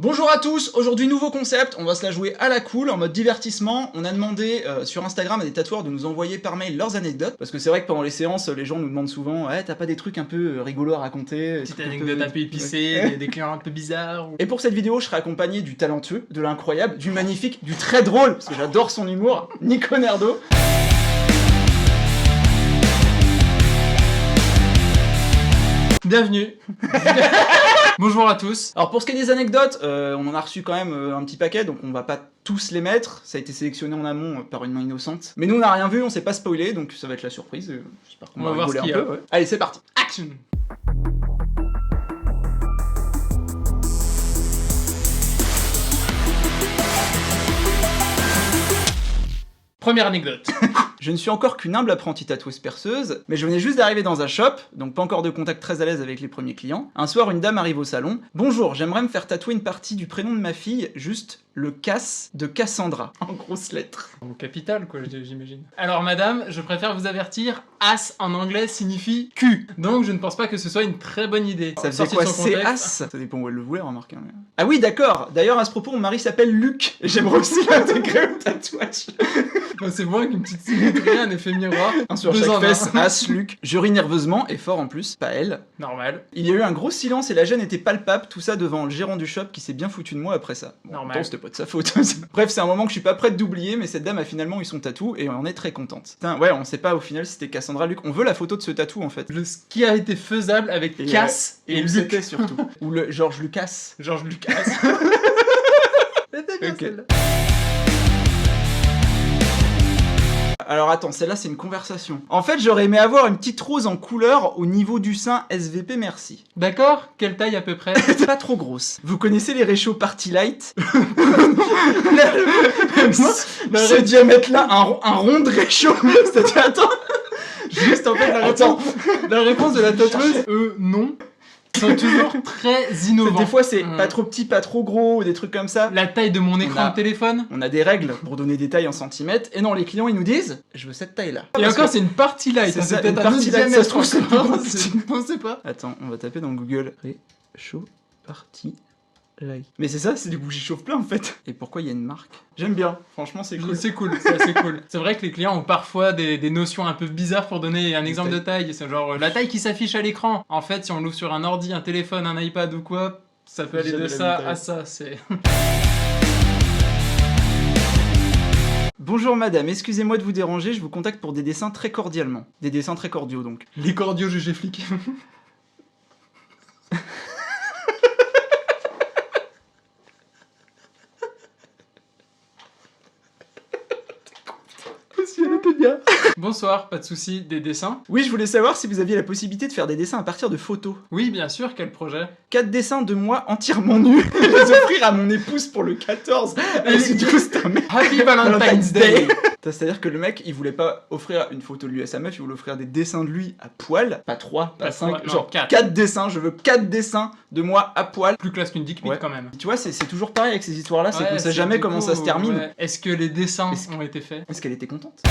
Bonjour à tous, aujourd'hui nouveau concept, on va se la jouer à la cool, en mode divertissement. On a demandé sur Instagram à des tatoueurs de nous envoyer par mail leurs anecdotes, parce que c'est vrai que pendant les séances, les gens nous demandent souvent « Ouais, t'as pas des trucs un peu rigolos à raconter ?» Petite anecdote un peu épicée, des clients un peu bizarres. Et pour cette vidéo, je serai accompagné du talentueux, de l'incroyable, du magnifique, du très drôle, parce que j'adore son humour, Nico Nerdo. Bienvenue. Bonjour à tous. Alors pour ce qui est des anecdotes, on en a reçu quand même un petit paquet, donc on va pas tous les mettre. Ça a été sélectionné en amont par une main innocente. Mais nous on n'a rien vu, on s'est pas spoilé, donc ça va être la surprise. J'espère qu'on va voir rigoler ce un peu. Ouais. Allez, c'est parti. Action. Première anecdote. Je ne suis encore qu'une humble apprentie tatoueuse perceuse, mais je venais juste d'arriver dans un shop, donc pas encore de contact très à l'aise avec les premiers clients. Un soir, une dame arrive au salon. « Bonjour, j'aimerais me faire tatouer une partie du prénom de ma fille, juste le Cass de Cassandra, en grosses lettres. » Au capital, quoi, j'imagine. Alors, madame, je préfère vous avertir, as en anglais signifie cul. Donc, je ne pense pas que ce soit une très bonne idée. Ça faisait quoi, c'est as? Ça dépend où elle le voulait, remarquez. Mais... Ah oui, d'accord. D'ailleurs, à ce propos, mon mari s'appelle Luc, et j'aimerais aussi l'intégrer au tatouage. C'est moins qu'une petite symétrie, un effet miroir. Un sur chaque fesse, as, Luc. Je ris nerveusement, et fort en plus, pas elle. Normal. Il y a eu un gros silence et la gêne était palpable, tout ça devant le gérant du shop qui s'est bien foutu de moi après ça. Bon, normal. C'était pas de sa faute. Bref, c'est un moment que je suis pas prête d'oublier, mais cette dame a finalement eu son tatou et on est très contente. Putain, ouais, on sait pas au final si c'était Cassandra Luc. On veut la photo de ce tatou en fait. Ce qui a été faisable avec Cass et Luc. C'était surtout. Ou le Georges Lucas. Georges Lucas. C'était bien celle-là. Alors attends, celle-là c'est une conversation. En fait, j'aurais aimé avoir une petite rose en couleur au niveau du sein SVP, merci. D'accord, quelle taille à peu près? Pas trop grosse. Vous connaissez les réchauds Party Light? Ce diamètre-là, un rond de réchaud. C'est-à-dire, attends. Juste en fait, la réponse de la tatoueuse, non. Ils sont toujours très innovants. Des fois, c'est pas trop petit, pas trop gros, ou des trucs comme ça. La taille de mon écran de téléphone. On a des règles pour donner des tailles en centimètres. Et non, les clients, ils nous disent, je veux cette taille-là. Et encore, c'est une partie light. C'est peut-être un partie light, ça se trouve, c'est on sait pas. Attends, on va taper dans Google. Réchaud party light. Mais c'est ça, c'est du bougies chauffe-plat en fait. Et pourquoi il y a une marque? J'aime bien, franchement c'est cool. C'est cool, c'est assez cool. C'est vrai que les clients ont parfois des notions un peu bizarres pour donner un exemple de taille. C'est genre la taille qui s'affiche à l'écran. En fait, si on l'ouvre sur un ordi, un téléphone, un iPad ou quoi, ça peut aller de ça à ça, c'est... Bonjour madame, excusez-moi de vous déranger, je vous contacte pour des dessins très cordialement. Des dessins très cordiaux donc. Les cordiaux GG flic. Bien. Bonsoir, pas de soucis, des dessins? Oui, je voulais savoir si vous aviez la possibilité de faire des dessins à partir de photos. Oui, bien sûr, quel projet? 4 dessins de moi entièrement nus, je vais les offrir à mon épouse pour le 14. Et du coup, c'est un mec. Happy Valentine's Day. C'est-à-dire que le mec, il voulait pas offrir une photo de lui à sa meuf, il voulait offrir des dessins de lui à poil. Pas 3, pas 5, genre 4 dessins, je veux 4 dessins de moi à poil. Plus classe qu'une dick pic quand même. Tu vois, c'est toujours pareil avec ces histoires-là, c'est qu'on sait jamais comment ça se termine. Ouais. Est-ce que les dessins ont été faits? Est-ce qu'elle était contente?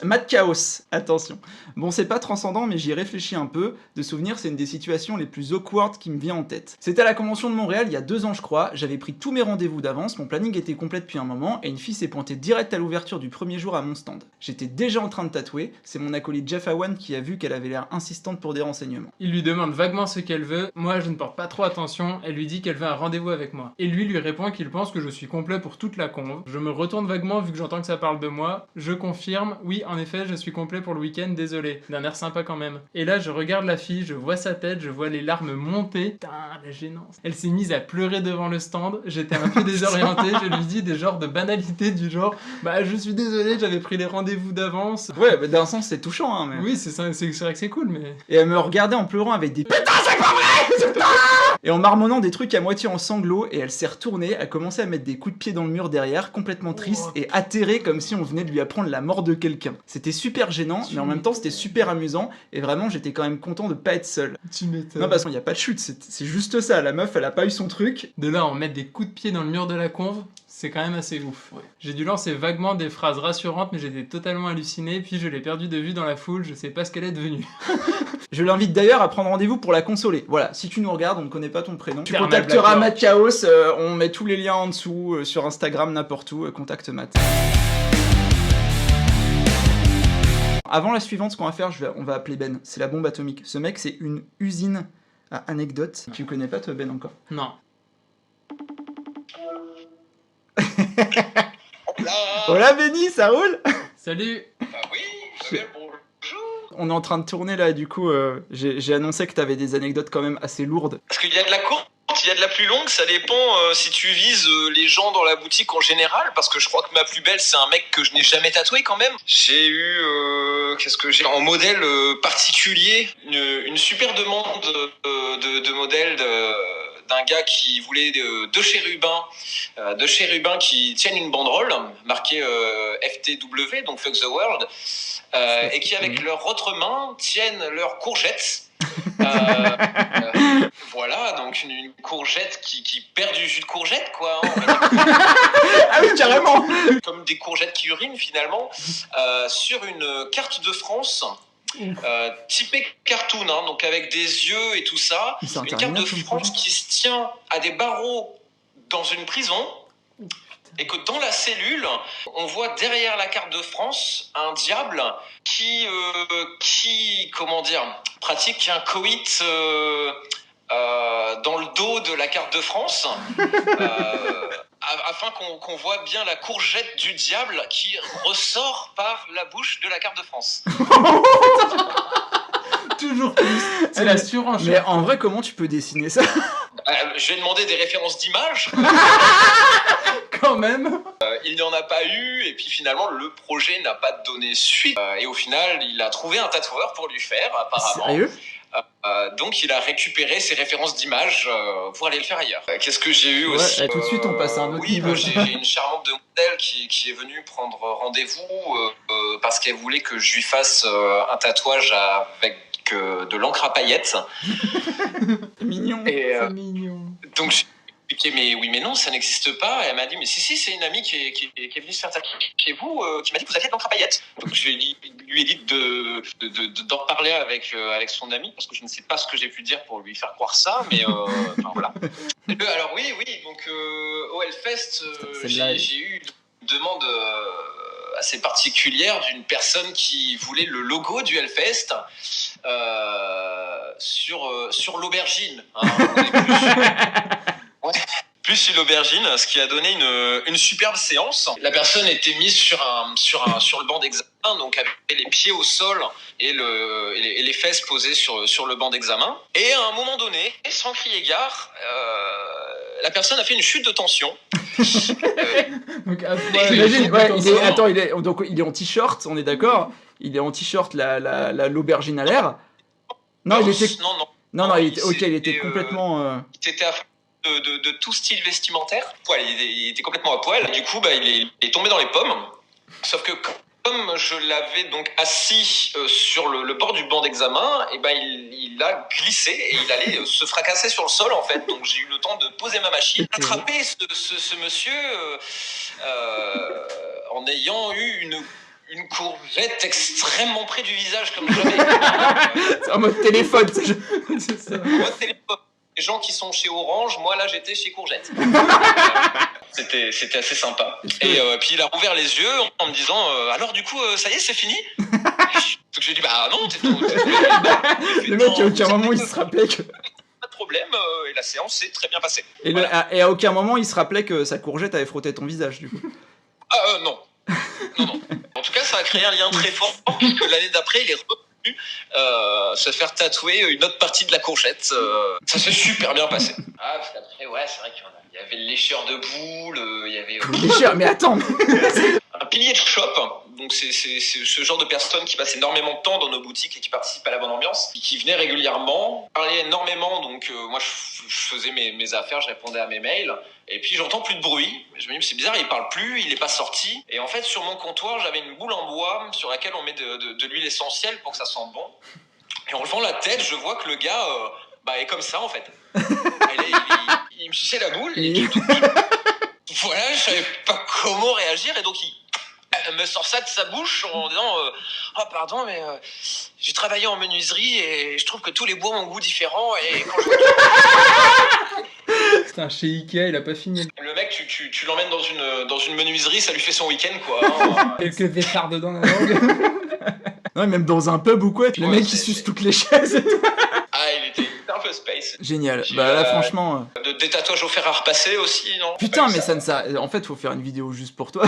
Mad Chaos, attention. Bon, c'est pas transcendant, mais j'y ai réfléchi un peu. De souvenir, c'est une des situations les plus awkward qui me vient en tête. C'était à la convention de Montréal, il y a 2 ans je crois, j'avais pris tous mes rendez-vous d'avance, mon planning était complet depuis un moment, et une fille s'est pointée direct à l'ouverture du premier jour à mon stand. J'étais déjà en train de tatouer, c'est mon acolyte Jeff Awan qui a vu qu'elle avait l'air insistante pour des renseignements. Il lui demande vaguement ce qu'elle veut, moi je ne porte pas trop attention, elle lui dit qu'elle veut un rendez-vous avec moi. Et lui répond qu'il pense que je suis complet pour toute la conve. Je me retourne vaguement vu que j'entends que ça parle de moi, je confirme, oui en effet je suis complet pour le week-end, désolé, d'un air sympa quand même. Et là je regarde la fille, je vois sa tête, je vois les larmes monter, putain la gênance. Elle s'est mise à pleurer devant le stand, j'étais un peu désorienté, je lui dis des genres de banalités du genre bah je suis désolé, j'avais pris les rendez-vous d'avance. Ouais, bah, d'un sens c'est touchant hein mais... Oui c'est vrai que c'est cool mais... Et elle me regardait en pleurant avec des putain c'est pas vrai putain. Et en marmonnant des trucs à moitié en sanglots, et elle s'est retournée, a commencé à mettre des coups de pied dans le mur derrière, complètement triste et atterrée comme si on venait de lui apprendre la mort de quelqu'un. C'était super gênant, mais en même temps c'était super amusant, et vraiment j'étais quand même content de pas être seul. Tu m'étonnes. Non, parce qu'il n'y a pas de chute, c'est juste ça, la meuf elle a pas eu son truc. De là, on met des coups de pied dans le mur de la conve, c'est quand même assez ouf. Ouais. J'ai dû lancer vaguement des phrases rassurantes, mais j'étais totalement halluciné, puis je l'ai perdu de vue dans la foule, je sais pas ce qu'elle est devenue. Je l'invite d'ailleurs à prendre rendez-vous pour la consoler. Voilà, si tu nous regardes, on ne connaît pas ton prénom. Tu Eternal contacteras Black Matt Chaos, on met tous les liens en dessous, sur Instagram, n'importe où, contacte Matt. Avant la suivante, ce qu'on va faire, on va appeler Ben. C'est la bombe atomique. Ce mec, c'est une usine à anecdotes. Tu connais pas toi Ben encore? Non. Hola Benny, ça roule? Salut. Bah oui, bonjour. On est en train de tourner là, du coup, j'ai annoncé que t'avais des anecdotes quand même assez lourdes. Parce qu'il y a de la courte, il y a de la plus longue, ça dépend si tu vises les gens dans la boutique en général, parce que je crois que ma plus belle, c'est un mec que je n'ai jamais tatoué quand même. J'ai eu, qu'est-ce que j'ai en modèle particulier, une super demande de modèle d'un gars qui voulait deux chérubins qui tiennent une banderole marquée FTW, donc Fuck the World, et qui avec leur autre main tiennent leurs courgettes. Voilà, donc une courgette qui perd du jus de courgette, quoi. Hein, Ah oui, carrément. comme des courgettes qui urinent finalement, sur une carte de France. Typée cartoon, hein, donc avec des yeux et tout ça, une carte de France qui se tient à des barreaux dans une prison, et que dans la cellule, on voit derrière la carte de France un diable qui comment dire, pratique un coït dans le dos de la carte de France, afin qu'on voit bien la courgette du diable qui ressort par la bouche de la carte de France. Toujours plus. C'est la surenchère. Mais en vrai, comment tu peux dessiner ça? Je vais demander des références d'images. Quand même. Il n'y en a pas eu, et puis finalement le projet n'a pas donné suite. Et au final, il a trouvé un tatoueur pour lui faire, apparemment. Sérieux? Donc il a récupéré ses références d'images pour aller le faire ailleurs. Qu'est-ce que j'ai eu aussi Tout de suite on passe à un autre niveau. Oui, j'ai une charmante demoiselle qui est venue prendre rendez-vous parce qu'elle voulait que je lui fasse un tatouage avec de l'encre à paillettes. Mignon. Et, C'est mignon. donc je lui ai dit mais oui mais non, ça n'existe pas. Et elle m'a dit mais si, c'est une amie qui est venue se faire tatouer chez vous, qui m'a dit que vous aviez de l'encre à paillettes. Donc je lui ai dit d'en parler avec son ami, parce que je ne sais pas ce que j'ai pu dire pour lui faire croire ça, mais enfin voilà. Alors oui, donc au Hellfest, j'ai eu une demande assez particulière d'une personne qui voulait le logo du Hellfest sur l'aubergine. Hein, plus sur l'aubergine, ce qui a donné une superbe séance. La personne était mise sur le banc d'examen, donc avec les pieds au sol et les fesses posées sur le banc d'examen. Et à un moment donné, sans crier gare, la personne a fait une chute de tension. Donc, il est en t-shirt, on est d'accord? Il est en t-shirt, l'aubergine à l'air. Non, il était complètement. Il était à de tout style vestimentaire. Il était complètement à poil. Du coup, il est tombé dans les pommes. Sauf que comme je l'avais donc assis sur le bord du banc d'examen, et il a glissé et il allait se fracasser sur le sol en fait. Donc j'ai eu le temps de poser ma machine, attraper ce monsieur en ayant eu une courgette extrêmement près du visage comme jamais. C'est en mode téléphone. c'est ça. En mode téléphone. Les gens qui sont chez Orange, moi là j'étais chez Courgette. C'était assez sympa. Et puis il a rouvert les yeux en me disant alors du coup ça y est c'est fini. Donc j'ai dit bah non le mec à aucun moment il se rappelait que pas de problème et la séance s'est très bien passée. Et, voilà. Et à aucun moment il se rappelait que sa courgette avait frotté ton visage du coup. Non. En tout cas ça a créé un lien très fort puisque l'année d'après il est revenu se faire tatouer une autre partie de la courgette. Ça s'est super bien passé. Ah, parce qu'après, ouais, c'est vrai qu'il y avait le lécheur de boules, il y avait... Lécheur, mais attends. un pilier de shop Donc c'est ce genre de personne qui passe énormément de temps dans nos boutiques et qui participe à la bonne ambiance, qui venait régulièrement, parlait énormément. Donc moi je faisais mes affaires, je répondais à mes mails. Et puis j'entends plus de bruit. Je me dis c'est bizarre, il parle plus, il est pas sorti. Et en fait sur mon comptoir j'avais une boule en bois sur laquelle on met de l'huile essentielle pour que ça sente bon. Et en levant la tête, je vois que le gars est comme ça en fait. Il me suçait la boule et voilà, je savais pas comment réagir et donc il me sort ça de sa bouche en disant oh pardon mais j'ai travaillé en menuiserie et je trouve que tous les bois ont un goût différent et quand je... Putain, chez Ikea, il a pas fini. Le mec, tu l'emmènes dans une menuiserie, ça lui fait son week-end quoi. Hein. Quelques échardes dans la langue. Ouais, même dans un pub ou quoi, le mec il suce toutes les chaises et tout. Ah, il était un peu space. Génial. Bah là, franchement. Des tatouages au fer à repasser aussi, non? Putain, mais ça. En fait, faut faire une vidéo juste pour toi.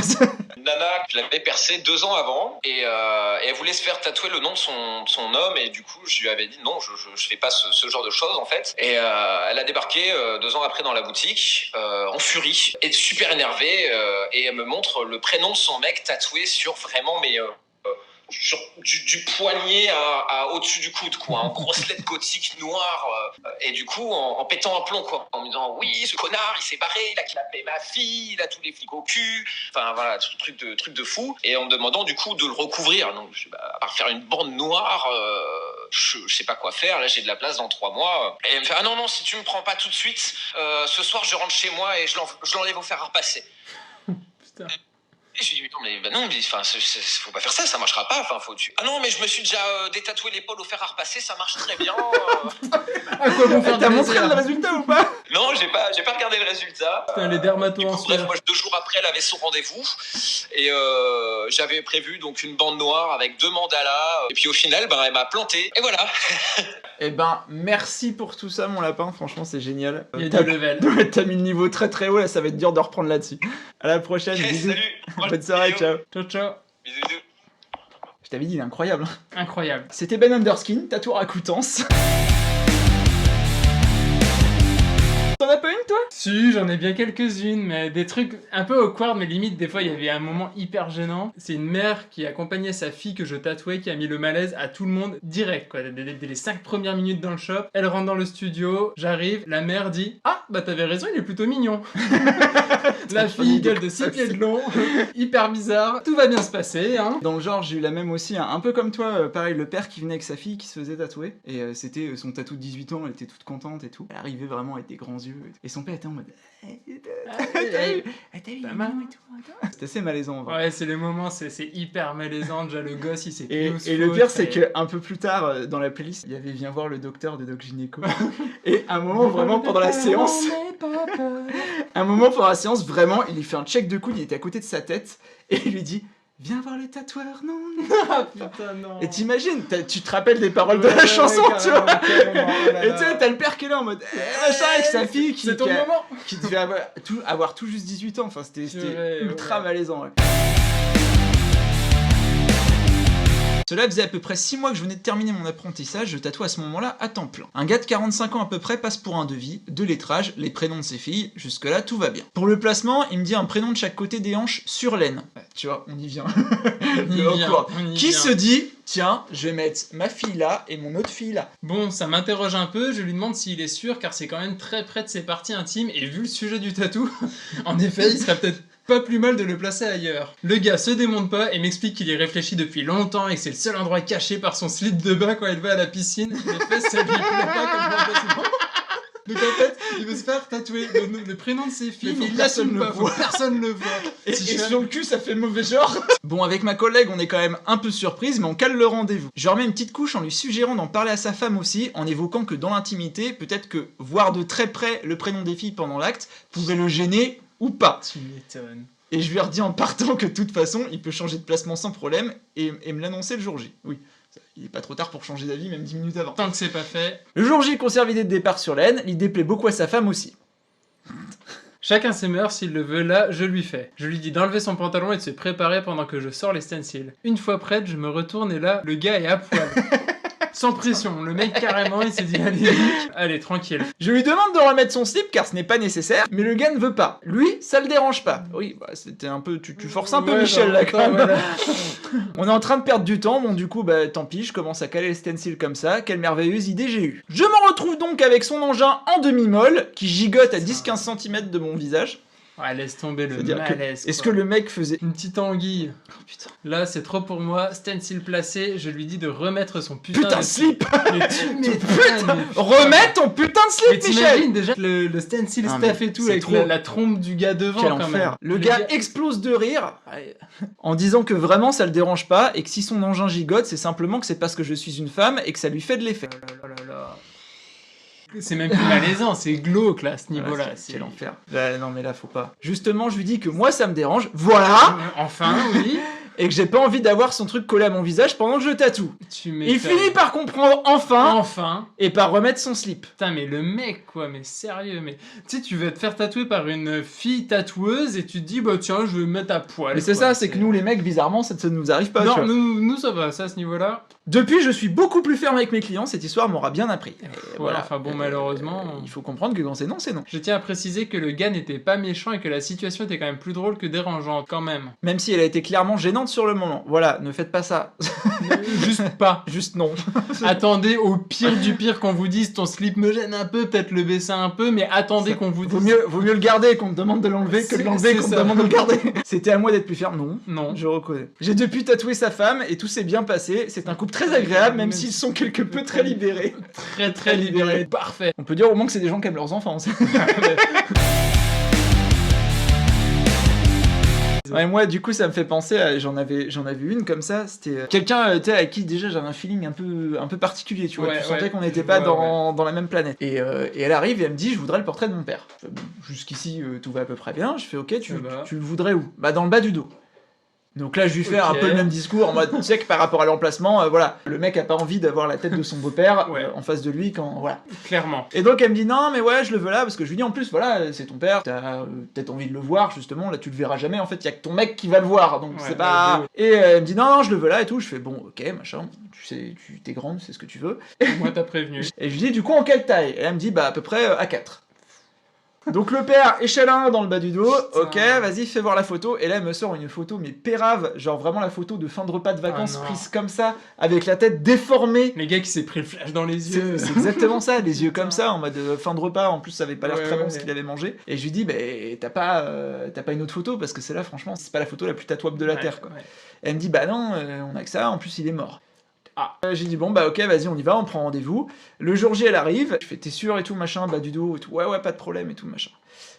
Nana, je l'avais percée 2 ans avant et elle voulait se faire tatouer le nom de son homme et du coup, je lui avais dit non, je fais pas ce genre de choses en fait. Et elle a débarqué 2 ans après dans la boutique en furie et super énervée et elle me montre le prénom de son mec tatoué sur vraiment sur du poignet à au-dessus du coude quoi, en grosse lettre gothique noire et du coup en pétant un plomb quoi, en me disant oui ce connard il s'est barré, il a kidnappé ma fille, il a tous les flics au cul, enfin voilà truc de fou et en me demandant du coup de le recouvrir. Donc à part faire une bande noire je sais pas quoi faire, là j'ai de la place dans 3 mois et elle me fait ah non si tu me prends pas tout de suite ce soir je rentre chez moi et je l'enlève au fer à repasser. Putain. Et je lui dis non mais faut pas faire ça, ça marchera pas, enfin ah non mais je me suis déjà détatoué l'épaule au fer à repasser, ça marche très bien. À quoi bon faire? T'as montré le résultat ou pas? Non, j'ai pas regardé le résultat. Putain, les dermatos en bref, moi 2 jours après elle avait son rendez-vous et j'avais prévu donc une bande noire avec 2 mandalas et puis au final elle m'a planté et voilà. Eh ben merci pour tout ça mon lapin, franchement c'est génial. Il y a du level. T'as mis le niveau très très haut là, ça va être dur de reprendre là-dessus. À la prochaine, bisous. Salut. Bonne soirée, ciao. Ciao. Bisous. Je t'avais dit, il est incroyable. Incroyable. C'était Ben Underskin, tatoueur à Coutances. T'en as pas une toi? Si, j'en ai bien quelques-unes, mais des trucs un peu awkward, mais limite des fois il y avait un moment hyper gênant. C'est une mère qui accompagnait sa fille que je tatouais, qui a mis le malaise à tout le monde direct, quoi. Dès les 5 premières minutes dans le shop, elle rentre dans le studio, j'arrive, la mère dit « Ah, bah t'avais raison, il est plutôt mignon !» La fille gueule de 6 pieds de long, hyper bizarre, tout va bien se passer, hein. Dans le genre, j'ai eu la même aussi, un peu comme toi, pareil, le père qui venait avec sa fille qui se faisait tatouer, et c'était son tatou de 18 ans, elle était toute contente et tout. Elle arrivait vraiment avec des grands yeux, et son père était en mode c'était assez malaisant en vrai. Ouais, c'est les moments, c'est hyper malaisant, déjà le gosse il s'est et le pire c'est que un peu plus tard dans la playlist, il y avait Viens voir le docteur de Doc Gynéco. Et à un moment vraiment pendant la séance, vraiment il lui fait un check de coude, il était à côté de sa tête, et il lui dit viens voir le tatoueur, non. Ah putain, non. Et t'imagines, tu te rappelles des paroles de la chanson, tu vois. Et tu sais, t'as le père qui est là en mode machin avec sa fille qui devait avoir tout juste 18 ans. Enfin, c'était ultra malaisant. Ouais. Cela faisait à peu près 6 mois que je venais de terminer mon apprentissage, je tatoue à ce moment-là à temps plein. Un gars de 45 ans à peu près passe pour un devis, de lettrage, les prénoms de ses filles, jusque-là tout va bien. Pour le placement, il me dit un prénom de chaque côté des hanches sur l'aine. Tu vois, on y vient. Qui se dit, tiens, je vais mettre ma fille là et mon autre fille là. Bon, ça m'interroge un peu, je lui demande s'il est sûr, car c'est quand même très près de ses parties intimes, et vu le sujet du tatou, en effet, il serait peut-être pas plus mal de le placer ailleurs. Le gars se démonte pas et m'explique qu'il y réfléchit depuis longtemps et que c'est le seul endroit caché par son slip de bain quand il va à la piscine. Les fesses, ça lui plaît pas comme remplacement. Donc en fait, il veut se faire tatouer le prénom de ses filles, mais il l'assume pas, faut que personne le voit. Et sur le cul, ça fait mauvais genre. Bon, avec ma collègue, on est quand même un peu surprise, mais on cale le rendez-vous. Je remets une petite couche en lui suggérant d'en parler à sa femme aussi, en évoquant que dans l'intimité, peut-être que voir de très près le prénom des filles pendant l'acte pouvait le gêner ou pas. Tu m'étonnes. Et je lui ai redit en partant que de toute façon, il peut changer de placement sans problème et me l'annoncer le jour J. Oui, il est pas trop tard pour changer d'avis, même 10 minutes avant. Tant que c'est pas fait. Le jour J, il conserve l'idée de départ sur l'aine, l'idée plaît beaucoup à sa femme aussi. Chacun ses mœurs, s'il le veut, là, je lui fais. Je lui dis d'enlever son pantalon et de se préparer pendant que je sors les stencils. Une fois prête, je me retourne et là, le gars est à poil. Sans pression, le mec carrément il s'est dit allez tranquille. Je lui demande de remettre son slip car ce n'est pas nécessaire, mais le gars ne veut pas. Lui, ça le dérange pas. Oui, bah, c'était un peu... Tu forces un peu Ouais, Michel non, là quand attends, même. voilà. On est en train de perdre du temps, bon du coup bah tant pis, je commence à caler les stencils comme ça, quelle merveilleuse idée j'ai eue. Je m'en retrouve donc avec son engin en demi-molle, qui gigote à 10-15 cm de mon visage. Ouais, laisse tomber le C'est-à-dire que- malaise. Est-ce que quoi. le mec faisait... Une petite anguille. Oh, putain. Là, c'est trop pour moi. Stencil placé, je lui dis de remettre son putain, Putain de de slip. Mais tu m'étonnes, Putain, mais putain. remets ton putain de Mais slip, Michel. t'imagines déjà le stencil Ah, mais staff et tout c'est avec trop. la trompe du gars devant Quel quand enfer. même. Le gars explose de rire en disant que vraiment ça le dérange pas et que si son engin gigote, c'est simplement que c'est parce que je suis une femme et que ça lui fait de l'effet. Oh là là là. C'est même plus malaisant, c'est glauque là à ce niveau-là. Voilà, quel enfer. Non mais là faut pas. Justement, je lui dis que moi ça me dérange, voilà, Enfin, oui. et que j'ai pas envie d'avoir son truc collé à mon visage pendant que je tatoue. Tu Il m'étonnes. finit par comprendre enfin Enfin. et par remettre son slip. Putain, mais le mec, quoi, mais sérieux, mais... Tu sais, tu vas te faire tatouer par une fille tatoueuse et tu te dis, bah tiens, je vais me mettre à poil. Mais c'est quoi. ça, c'est que nous les mecs, bizarrement, ça ne nous arrive pas. tu Non, vois. nous ça va, ça, à ce niveau-là. Depuis, je suis beaucoup plus ferme avec mes clients, cette histoire m'aura bien appris. Et Voilà, enfin bon, malheureusement... Il faut comprendre que quand c'est non, c'est non. Je tiens à préciser que le gars n'était pas méchant et que la situation était quand même plus drôle que dérangeante, quand même. Même si elle a été clairement gênante sur le moment. Voilà, ne faites pas ça. Juste pas. Juste non. Attendez au pire du pire qu'on vous dise ton slip me gêne un peu, peut-être le baisser un peu, mais attendez Ça- qu'on vous Vaut dise... mieux le garder qu'on te demande de l'enlever que de C'est- l'enlever c'est qu'on te ça. demande de le garder. C'était à moi d'être plus ferme, non. Non. Je reconnais. J'ai depuis tatoué sa femme et tout s'est bien passé. C'est un couple très agréable, même s'ils sont quelque peu très libérés. Très libéré. Parfait. On peut dire au moins que c'est des gens qui aiment leurs enfants. Ouais, moi, du coup, ça me fait penser à... J'en avais vu une comme ça. C'était quelqu'un avec qui déjà j'avais un feeling un peu particulier, tu vois. Ouais, Tu sentais ouais, qu'on n'était je pas vois, dans la même planète. Et elle arrive et elle me dit, je voudrais le portrait de mon père. Je fais, bon, jusqu'ici, tout va à peu près bien. Je fais, ok, tu le voudrais où? Bah, dans le bas du dos. Donc là, je lui fais un Ok. peu le même discours en mode, tu sais que par rapport à l'emplacement, voilà, le mec a pas envie d'avoir la tête de son beau-père Ouais. en face de lui quand, voilà. Clairement. Et donc elle me dit non mais ouais je le veux là parce que je lui dis en plus voilà c'est ton père, t'as peut-être envie de le voir justement, là tu le verras jamais en fait, il y a que ton mec qui va le voir donc Ouais, c'est pas... ouais. Et elle me dit non je le veux là et tout, je fais bon ok machin, tu sais, t'es grande, c'est ce que tu veux. Moi, t'as prévenu. Et je lui dis du coup en quelle taille? Et elle me dit bah à peu près A4. Donc le père, échelle 1 dans le bas du dos, ok, vas-y fais voir la photo, et là elle me sort une photo mais pérave, genre vraiment la photo de fin de repas de vacances Ah non. prise comme ça, avec la tête déformée. Les gars qui s'est pris le flash dans les C'est yeux. c'est exactement ça, les yeux comme ça, en mode fin de repas, en plus ça avait pas l'air Ouais, très bon ouais. ce qu'il avait mangé. Et je lui dis, bah t'as pas une autre photo, parce que c'est là franchement, c'est pas la photo la plus tatouable de la Ouais, Terre quoi. ouais. Et elle me dit, bah non, on a que ça, en plus il est mort. Ah. J'ai dit, bon bah ok, vas-y on y va, on prend rendez-vous. Le jour J elle arrive, je fais, t'es sûr et tout machin, bas du dos et tout, ouais pas de problème et tout machin.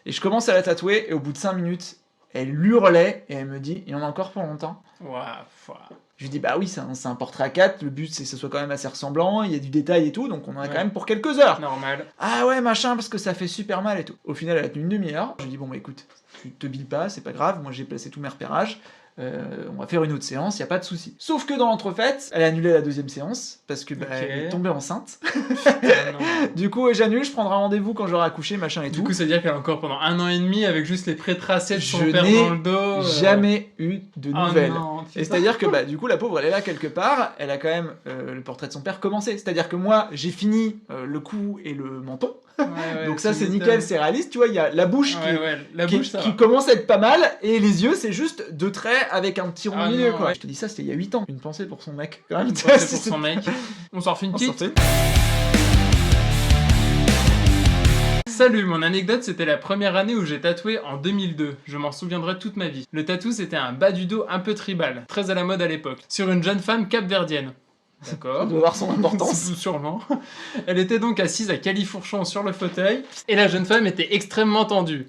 Et je commence à la tatouer, et au bout de 5 minutes, elle hurlait, et elle me dit, il y en a encore pour longtemps. Ouah, ouah. Je lui dis bah oui c'est un portrait à 4, le but c'est que ce soit quand même assez ressemblant, il y a du détail et tout, donc on en a Ouais. quand même pour quelques heures. Normal. Ah ouais machin parce que ça fait super mal et tout. Au final elle a tenu une demi-heure, je lui dis bon bah écoute, tu te billes pas, c'est pas grave, moi j'ai placé tous mes repérages, on va faire une autre séance, y a pas de souci. Sauf que dans l'entrefaite, elle a annulé la deuxième séance, parce que bah, Ok. elle est tombée enceinte. Ah, non. Du coup j'annule, je prendrai rendez-vous quand j'aurai accouché machin et Du tout. coup, ça veut dire qu'elle a encore pendant 1 an et demi avec juste les traits tracés de son Je père n'ai dans le dos. jamais eu de Ah nouvelles. non, Et c'est-à-dire que bah, du coup la pauvre elle est là quelque part, elle a quand même le portrait de son père commencé. C'est-à-dire que moi j'ai fini le cou et le menton, donc ça c'est nickel, c'est réaliste, tu vois, il y a la bouche La qui bouche, ça qui va. commence à être pas mal, et les yeux c'est juste deux traits avec un petit rond Ah au milieu non, quoi. ouais. Je te dis ça c'était il y a 8 ans, une pensée pour son mec quand même. Une pensée pour son mec. On s'en refait une On s'en petite. fait. Salut, mon anecdote c'était la première année où j'ai tatoué en 2002. Je m'en souviendrai toute ma vie. Le tatou c'était un bas du dos un peu tribal, très à la mode à l'époque, sur une jeune femme capverdienne. Ça D'accord. doit avoir son importance. Sûrement. Elle était donc assise à califourchon sur le fauteuil, et la jeune femme était extrêmement tendue.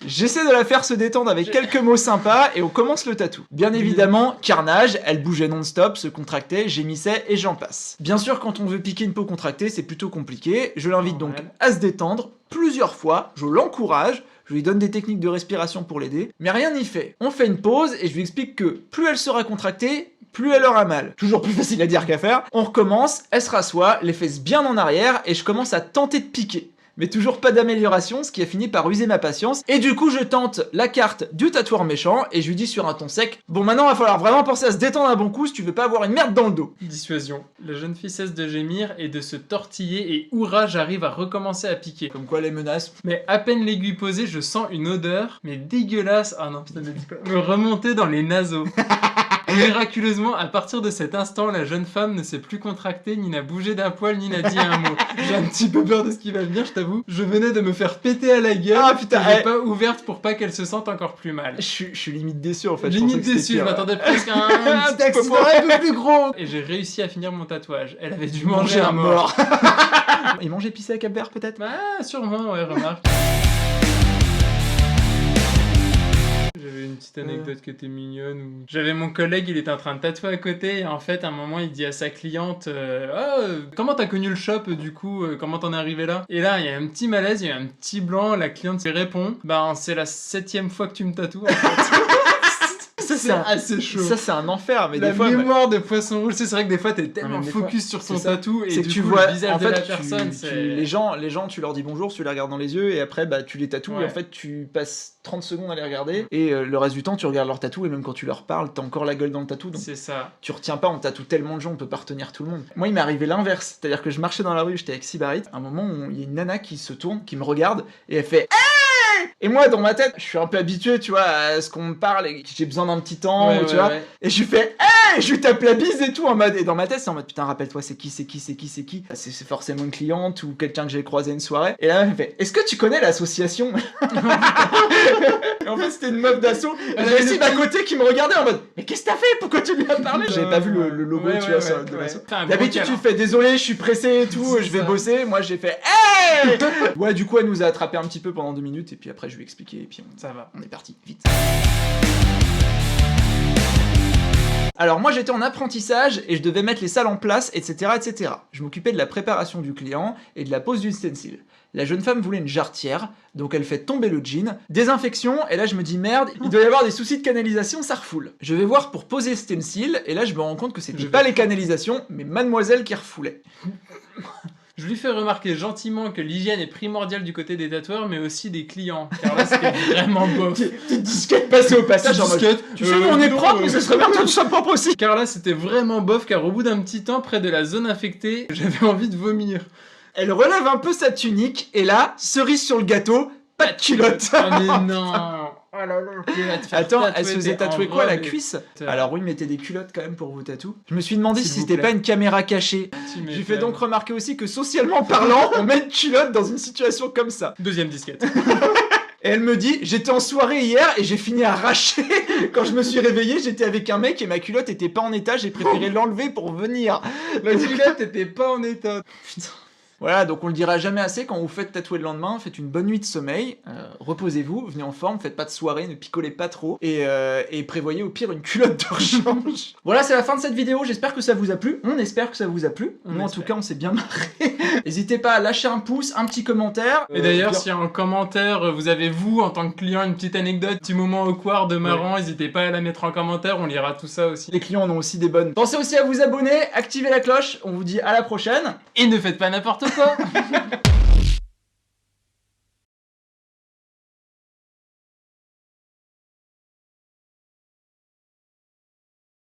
J'essaie de la faire se détendre avec quelques mots sympas et on commence le tatou. Bien évidemment, carnage, elle bougeait non-stop, se contractait, gémissait et j'en passe. Bien sûr, quand on veut piquer une peau contractée, c'est plutôt compliqué. Je l'invite donc Normal. à se détendre plusieurs fois, je l'encourage, je lui donne des techniques de respiration pour l'aider, mais rien n'y fait. On fait une pause et je lui explique que plus elle sera contractée, plus elle aura mal. Toujours plus facile à dire qu'à faire. On recommence, elle se rassoit, les fesses bien en arrière et je commence à tenter de piquer. Mais toujours pas d'amélioration, ce qui a fini par user ma patience. Et du coup, je tente la carte du tatoueur méchant et je lui dis sur un ton sec: bon, maintenant, va falloir vraiment penser à se détendre un bon coup si tu veux pas avoir une merde dans le dos. Dissuasion. La jeune fille cesse de gémir et de se tortiller et hurrah, j'arrive à recommencer à piquer. Comme quoi les menaces. Mais à peine l'aiguille posée, je sens une odeur, mais dégueulasse, ah non putain ne dis pas, me remonter dans les naseaux. Miraculeusement, à partir de cet instant, la jeune femme ne s'est plus contractée, ni n'a bougé d'un poil, ni n'a dit un mot. J'ai un petit peu peur de ce qui va venir, je t'avoue. Je venais de me faire péter à la gueule, Ah putain, j'ai pas ouverte pour pas qu'elle se sente encore plus mal. Je suis limite déçu en fait. Limite déçu, je m'attendais presque à un petit accident un peu plus gros. Et j'ai réussi à finir mon tatouage. Elle avait dû manger un mort. Il mangeait pissé à Cap-Vert peut-être. Ah, sûrement, ouais, remarque. J'avais une petite anecdote qui était mignonne où j'avais mon collègue, il était en train de tatouer à côté et en fait à un moment il dit à sa cliente comment t'as connu le shop du coup, comment t'en es arrivé là? Et là il y a un petit malaise, il y a un petit blanc, la cliente lui répond c'est la 7e fois que tu me tatoues en fait. Ça c'est assez chaud. Ça c'est un enfer, mais la des fois mémoire de poisson rouge, c'est vrai que des fois t'es tellement focus sur ton tatou et c'est du que tu coup, vois le visage en de fait la personne, les gens tu leur dis bonjour, tu les regardes dans les yeux et après tu les tatoues Ouais. et en fait tu passes 30 secondes à les regarder et le reste du temps tu regardes leur tatou et même quand tu leur parles t'as encore la gueule dans le tatou donc c'est ça. tu retiens pas, on tatoue tellement de gens, on peut pas retenir tout le monde. Moi il m'est arrivé l'inverse, c'est-à-dire que je marchais dans la rue, j'étais avec Sybarite, à un moment où il y a une nana qui se tourne, qui me regarde et elle fait et moi dans ma tête je suis un peu habitué tu vois à ce qu'on me parle et que j'ai besoin d'un petit temps tu vois et je lui fais hey, je lui tape la bise et tout en mode, et dans ma tête c'est en mode putain rappelle-toi c'est qui c'est forcément une cliente ou quelqu'un que j'ai croisé une soirée et là elle me fait est-ce que tu connais l'association? Et en fait c'était une meuf d'assaut et j'avais Sib à côté qui me regardait en mode mais qu'est-ce que t'as fait, pourquoi tu lui as parlé? J'avais pas vu le logo tu vois de l'assaut. D'habitude tu fais désolé je suis pressé et tout, je vais bosser, moi j'ai fait hey. Ouais du coup elle nous a attrapé un petit peu pendant 2 minutes et puis après je lui ai expliqué et puis on est parti vite. Alors moi j'étais en apprentissage et je devais mettre les salles en place, etc. etc. Je m'occupais de la préparation du client et de la pose du stencil. La jeune femme voulait une jarretière, donc elle fait tomber le jean, désinfection, et là je me dis merde, il doit y avoir des soucis de canalisation, ça refoule. Je vais voir pour poser le stencil, et là je me rends compte que c'était pas les canalisations, mais mademoiselle qui refoulait. Je lui fais remarquer gentiment que l'hygiène est primordiale du côté des tatoueurs, mais aussi des clients. Car là, c'était vraiment bof. Petite disquette passée au passage en mode tu sais, on est propre, mais ce serait bien que tu sois propre aussi. Car là, c'était vraiment bof, car au bout d'un petit temps, près de la zone infectée, j'avais envie de vomir. Elle relève un peu sa tunique, et là, cerise sur le gâteau, pas de culotte. Oh mais non. Oh là là, tu vas te faire attends, tatouer, elle se faisait t'es tatouer en quoi, la robe et- cuisse? Putain. Alors oui, mettez des culottes quand même pour vos tatous. Je me suis demandé S'il si vous c'était plaît. pas une caméra cachée. Tu J'ai m'étonnes. fait donc remarquer aussi que socialement parlant, on met une culotte dans une situation comme ça. Deuxième disquette. Et elle me dit, j'étais en soirée hier et j'ai fini arraché. Quand je me suis réveillé, j'étais avec un mec et ma culotte était pas en état, j'ai préféré l'enlever pour venir. La culotte était pas en état. Putain. Voilà, donc on le dira jamais assez, quand vous faites tatouer le lendemain, faites une bonne nuit de sommeil, reposez-vous, venez en forme, faites pas de soirée, ne picolez pas trop, et prévoyez au pire une culotte de rechange. Voilà, c'est la fin de cette vidéo, j'espère que ça vous a plu, on espère que ça vous a plu, nous en tout cas on s'est bien marré. N'hésitez pas à lâcher un pouce, un petit commentaire. Et d'ailleurs, si en commentaire, vous avez vous, en tant que client, une petite anecdote, petit moment awkward, marrant, n'hésitez pas à la mettre en commentaire, on lira tout ça aussi. Les clients en ont aussi des bonnes. Pensez aussi à vous abonner, activez la cloche, on vous dit à la prochaine. Et ne faites pas n'importe quoi.